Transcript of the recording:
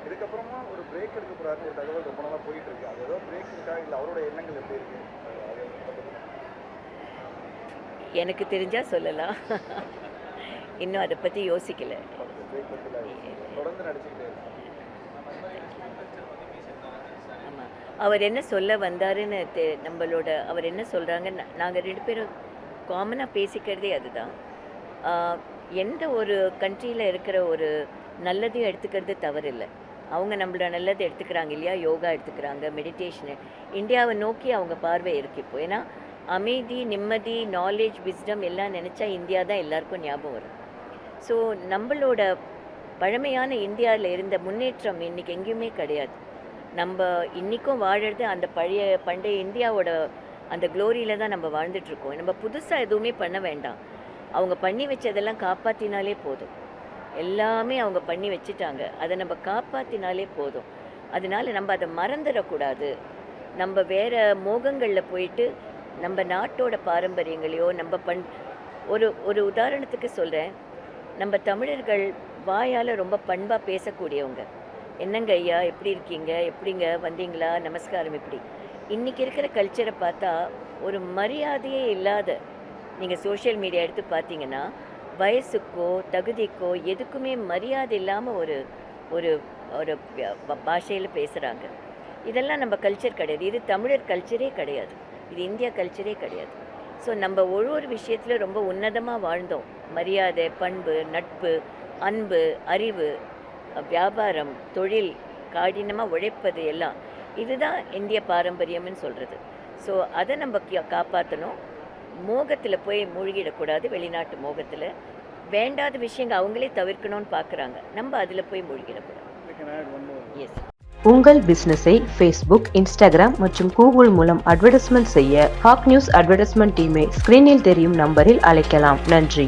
இதுக்கப்புறமா ஒரு பிரேக் எடுக்க போறாருன்னு ஒரு தகவல் ரொம்ப நாளாக போயிட்டு இருக்கு. அது ஏதோ பிரேக் இருக்கா இல்லை அவரோட எண்ணங்கள் எப்படி இருக்கு? எனக்கு தெரிஞ்சா சொல்லலாம். இன்னும் அதை பற்றி யோசிக்கல. பிரேக் பற்றி தொடர்ந்து நடிச்சுக்கிட்டே இருக்கு. ஆமாம், அவர் என்ன சொல்ல வந்தாருன்னு நம்மளோட அவர் என்ன சொல்கிறாங்க, நாங்கள் 2 பேரும் காமனாக பேசிக்கிறதே அதுதான். எந்த ஒரு கண்ட்ரியில் இருக்கிற ஒரு நல்லதையும் எடுத்துக்கிறது தவறில்லை. அவங்க நம்மளோட நல்லதை எடுத்துக்கிறாங்க இல்லையா, யோகா எடுத்துக்கிறாங்க, மெடிடேஷனு. இந்தியாவை நோக்கி அவங்க பார்வை இருக்குது இப்போ. ஏன்னா அமைதி, நிம்மதி, நாலேஜ், விஸ்டம் எல்லாம் நினச்சா இந்தியா தான் எல்லாருக்கும் ஞாபகம் வரும். ஸோ நம்மளோட பழமையான இந்தியாவில் இருந்த முன்னேற்றம் இன்றைக்கி எங்கேயுமே கிடையாது. நம்ம இன்றைக்கும் வாழறது அந்த பண்டைய இந்தியாவோட அந்த க்ளோரியில் தான் நம்ம வாழ்ந்துட்டுருக்கோம். நம்ம புதுசாக எதுவுமே பண்ண வேண்டாம். அவங்க பண்ணி வச்சதெல்லாம் காப்பாற்றினாலே போதும். எல்லாமே அவங்க பண்ணி வச்சுட்டாங்க, அதை நம்ம காப்பாற்றினாலே போதும். அதனால நம்ம அதை மறந்துடக்கூடாது. நம்ம வேறு மோகங்களில் போயிட்டு நம்ம நாட்டோட பாரம்பரியங்களையோ நம்ம ஒரு உதாரணத்துக்கு சொல்கிறேன். நம்ம தமிழர்கள் வாயால் ரொம்ப பண்பாக பேசக்கூடியவங்க. என்னங்க ஐயா, எப்படி இருக்கீங்க, எப்படிங்க வந்தீங்களா, நமஸ்காரம், இப்படி. இன்றைக்கி இருக்கிற கல்ச்சரை பார்த்தா ஒரு மரியாதையே இல்லாத, நீங்கள் சோஷியல் மீடியா எடுத்து பார்த்தீங்கன்னா வயசுக்கோ தகுதிக்கோ எதுக்குமே மரியாதை இல்லாமல் ஒரு ஒரு ஒரு பாஷையில் பேசுகிறாங்க. இதெல்லாம் நம்ம கல்ச்சர் கிடையாது. இது தமிழர் கல்ச்சரே கிடையாது. இது இந்தியா கல்ச்சரே கிடையாது. ஸோ நம்ம ஒரு விஷயத்தில் ரொம்ப உன்னதமாக வாழ்ந்தோம். மரியாதை, பண்பு, நட்பு, அன்பு, அறிவு, வியாபாரம், தொழில், கடினமாக உழைப்பது எல்லாம் இதுதான் இந்திய பாரம்பரியம்னு சொல்கிறது. ஸோ அதை நம்ம காப்பாற்றணும். மோகத்தில் போய் மூழ்கிடக்கூடாது. வெளிநாட்டு மோகத்தில் வேண்டாத விஷயங்கள் அவங்களே தவிர்க்கணும்னு பார்க்குறாங்க. நம்ம அதில் போய் மூழ்கிடக்கூடாது. எஸ். உங்கள் பிசினஸை ஃபேஸ்புக், இன்ஸ்டாகிராம் மற்றும் கூகுள் மூலம் அட்வர்டைஸ்மெண்ட் செய்ய ஹாக் நியூஸ் அட்வர்டைஸ்மெண்ட் டீமை ஸ்கிரீனில் தெரியும் நம்பரில் அழைக்கலாம். நன்றி.